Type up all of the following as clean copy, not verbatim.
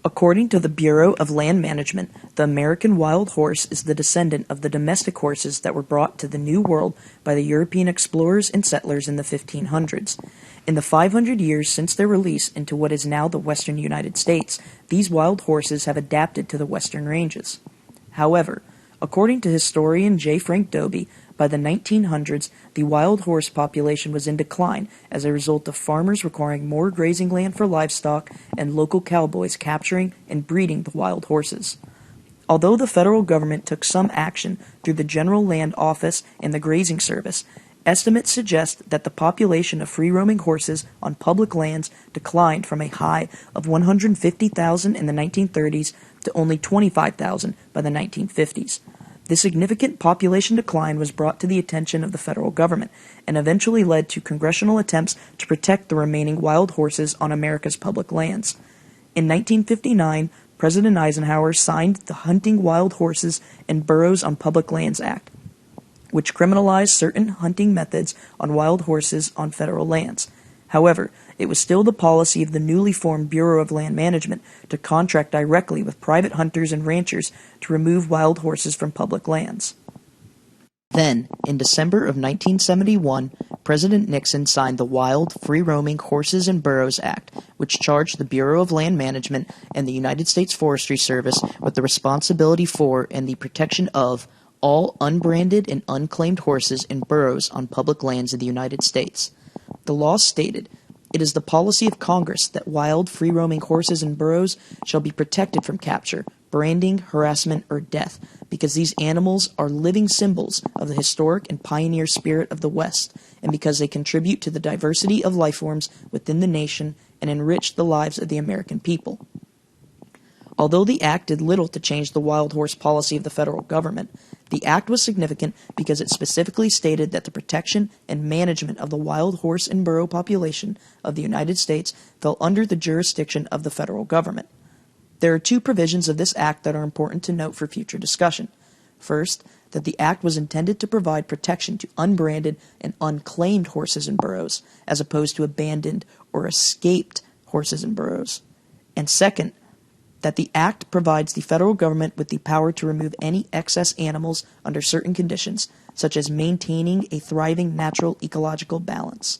According to the Bureau of Land Management, the American wild horse is the descendant of the domestic horses that were brought to the New World by the European explorers and settlers in the 1500s. In the 500 years since their release into what is now the western United States, these wild horses have adapted to the western ranges. However, according to historian J. Frank Dobie, by the 1900s, the wild horse population was in decline as a result of farmers requiring more grazing land for livestock and local cowboys capturing and breeding the wild horses. Although the federal government took some action through the General Land Office and the Grazing Service, estimates suggest that the population of free-roaming horses on public lands declined from a high of 150,000 in the 1930s to only 25,000 by the 1950s. This significant population decline was brought to the attention of the federal government and eventually led to congressional attempts to protect the remaining wild horses on America's public lands. In 1959, President Eisenhower signed the Hunting Wild Horses and Burros on Public Lands Act, which criminalized certain hunting methods on wild horses on federal lands. However, it was still the policy of the newly formed Bureau of Land Management to contract directly with private hunters and ranchers to remove wild horses from public lands. Then, in December of 1971, President Nixon signed the Wild, Free-Roaming Horses and Burros Act, which charged the Bureau of Land Management and the United States Forestry Service with the responsibility for and the protection of all unbranded and unclaimed horses and burros on public lands in the United States. The law stated, "It is the policy of Congress that wild, free-roaming horses and burros shall be protected from capture, branding, harassment, or death, because these animals are living symbols of the historic and pioneer spirit of the West, and because they contribute to the diversity of life forms within the nation and enrich the lives of the American people." Although the act did little to change the wild horse policy of the federal government, the act was significant because it specifically stated that the protection and management of the wild horse and burro population of the United States fell under the jurisdiction of the federal government. There are two provisions of this act that are important to note for future discussion. First, that the act was intended to provide protection to unbranded and unclaimed horses and burros, as opposed to abandoned or escaped horses and burros. And second, that the act provides the federal government with the power to remove any excess animals under certain conditions, such as maintaining a thriving natural ecological balance.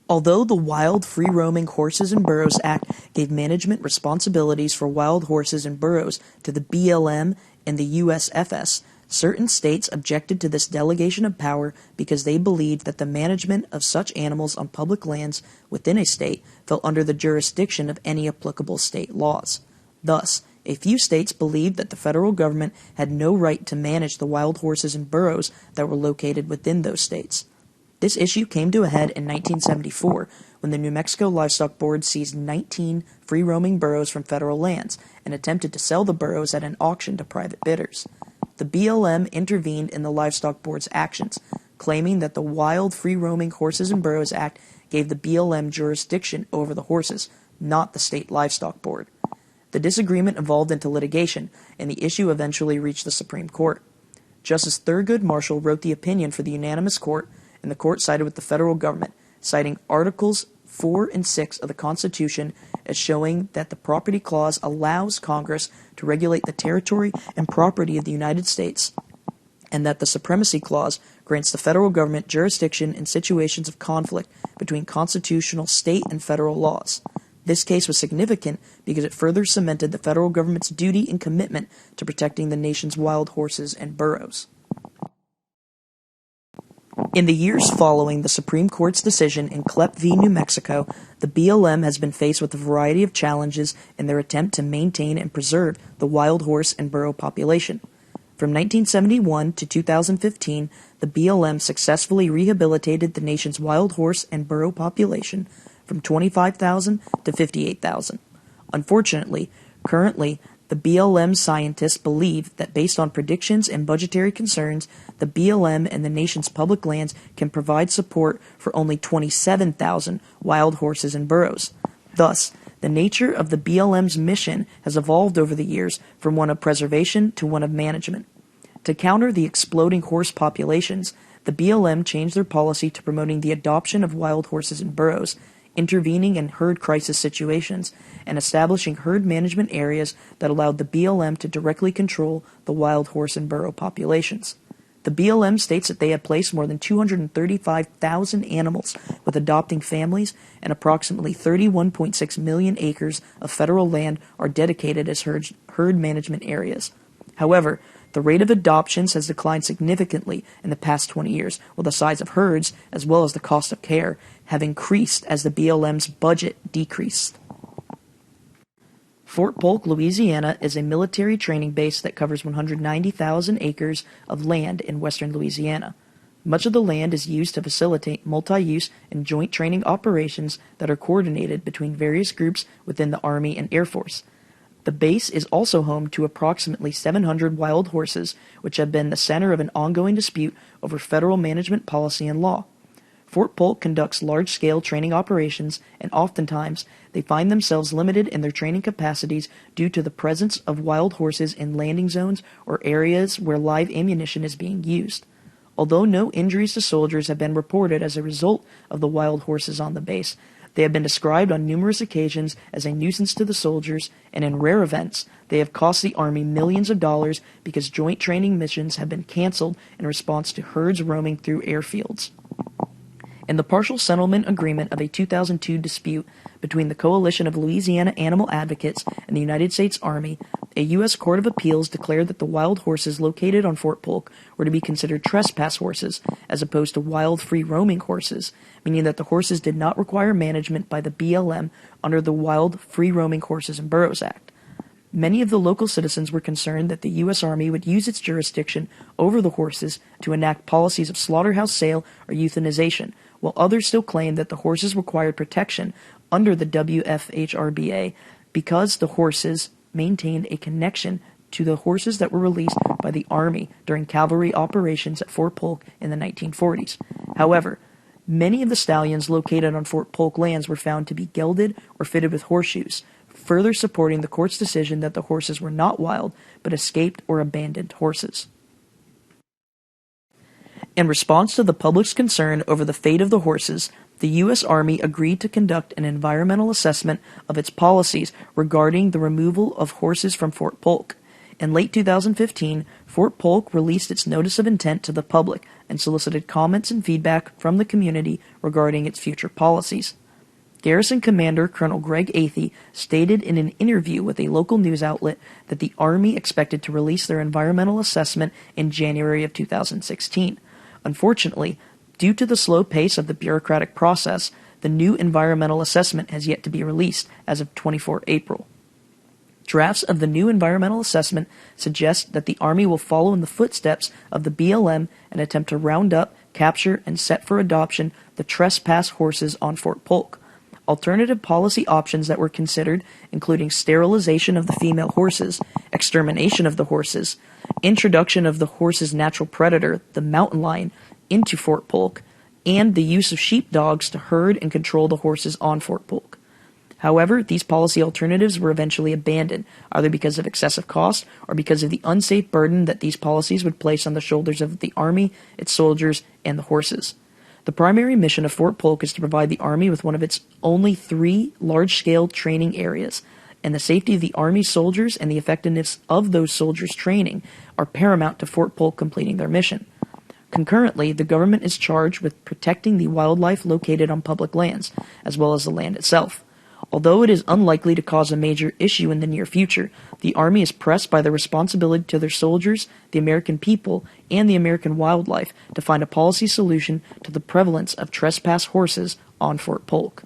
Although the Wild Free-Roaming Horses and Burros Act gave management responsibilities for wild horses and burros to the BLM and the USFS, certain states objected to this delegation of power because they believed that the management of such animals on public lands within a state fell under the jurisdiction of any applicable state laws. Thus, a few states believed that the federal government had no right to manage the wild horses and burros that were located within those states. This issue came to a head in 1974 when the New Mexico Livestock Board seized 19 free-roaming burros from federal lands and attempted to sell the burros at an auction to private bidders. The BLM intervened in the Livestock Board's actions, claiming that the Wild Free-Roaming Horses and Burros Act gave the BLM jurisdiction over the horses, not the state livestock board. The disagreement evolved into litigation, and the issue eventually reached the Supreme Court. Justice Thurgood Marshall wrote the opinion for the unanimous court, and the court sided with the federal government, citing Articles 4 and 6 of the Constitution as showing that the Property Clause allows Congress to regulate the territory and property of the United States, and that the Supremacy Clause grants the federal government jurisdiction in situations of conflict between constitutional state and federal laws. This case was significant because it further cemented the federal government's duty and commitment to protecting the nation's wild horses and burros. In the years following the Supreme Court's decision in Klepp v. New Mexico, the BLM has been faced with a variety of challenges in their attempt to maintain and preserve the wild horse and burro population. From 1971 to 2015, the BLM successfully rehabilitated the nation's wild horse and burro population from 25,000 to 58,000. Unfortunately, currently, the BLM scientists believe that based on predictions and budgetary concerns, the BLM and the nation's public lands can provide support for only 27,000 wild horses and burros. Thus, the nature of the BLM's mission has evolved over the years from one of preservation to one of management. To counter the exploding horse populations, the BLM changed their policy to promoting the adoption of wild horses and burros, intervening in herd crisis situations, and establishing herd management areas that allowed the BLM to directly control the wild horse and burro populations. The BLM states that they have placed more than 235,000 animals with adopting families, and approximately 31.6 million acres of federal land are dedicated as herd management areas. However, the rate of adoptions has declined significantly in the past 20 years, while the size of herds, as well as the cost of care, have increased as the BLM's budget decreased. Fort Polk, Louisiana is a military training base that covers 190,000 acres of land in western Louisiana. Much of the land is used to facilitate multi-use and joint training operations that are coordinated between various groups within the Army and Air Force. The base is also home to approximately 700 wild horses, which have been the center of an ongoing dispute over federal management policy and law. Fort Polk conducts large-scale training operations, and oftentimes they find themselves limited in their training capacities due to the presence of wild horses in landing zones or areas where live ammunition is being used. Although no injuries to soldiers have been reported as a result of the wild horses on the base, they have been described on numerous occasions as a nuisance to the soldiers, and in rare events, they have cost the Army millions of dollars because joint training missions have been canceled in response to herds roaming through airfields. In the partial settlement agreement of a 2002 dispute between the Coalition of Louisiana Animal Advocates and the United States Army, a U.S. Court of Appeals declared that the wild horses located on Fort Polk were to be considered trespass horses as opposed to wild free-roaming horses, meaning that the horses did not require management by the BLM under the Wild Free-Roaming Horses and Burros Act. Many of the local citizens were concerned that the U.S. Army would use its jurisdiction over the horses to enact policies of slaughterhouse sale or euthanization, while others still claimed that the horses required protection under the WFHRBA because the horses maintained a connection to the horses that were released by the Army during cavalry operations at Fort Polk in the 1940s. However, many of the stallions located on Fort Polk lands were found to be gelded or fitted with horseshoes, further supporting the court's decision that the horses were not wild but escaped or abandoned horses. In response to the public's concern over the fate of the horses, the U.S. Army agreed to conduct an environmental assessment of its policies regarding the removal of horses from Fort Polk. In late 2015, Fort Polk released its notice of intent to the public and solicited comments and feedback from the community regarding its future policies. Garrison Commander Colonel Greg Athey stated in an interview with a local news outlet that the Army expected to release their environmental assessment in January of 2016. Unfortunately, due to the slow pace of the bureaucratic process, the new environmental assessment has yet to be released as of 24 April. Drafts of the new environmental assessment suggest that the Army will follow in the footsteps of the BLM and attempt to round up, capture, and set for adoption the trespass horses on Fort Polk. Alternative policy options that were considered, including sterilization of the female horses, extermination of the horses, introduction of the horse's natural predator, the mountain lion, into Fort Polk, and the use of sheepdogs to herd and control the horses on Fort Polk. However, these policy alternatives were eventually abandoned, either because of excessive cost or because of the unsafe burden that these policies would place on the shoulders of the Army, its soldiers, and the horses. The primary mission of Fort Polk is to provide the Army with one of its only 3 large-scale training areas, and the safety of the Army soldiers and the effectiveness of those soldiers' training are paramount to Fort Polk completing their mission. Concurrently, the government is charged with protecting the wildlife located on public lands, as well as the land itself. Although it is unlikely to cause a major issue in the near future, the Army is pressed by the responsibility to their soldiers, the American people, and the American wildlife to find a policy solution to the prevalence of trespass horses on Fort Polk.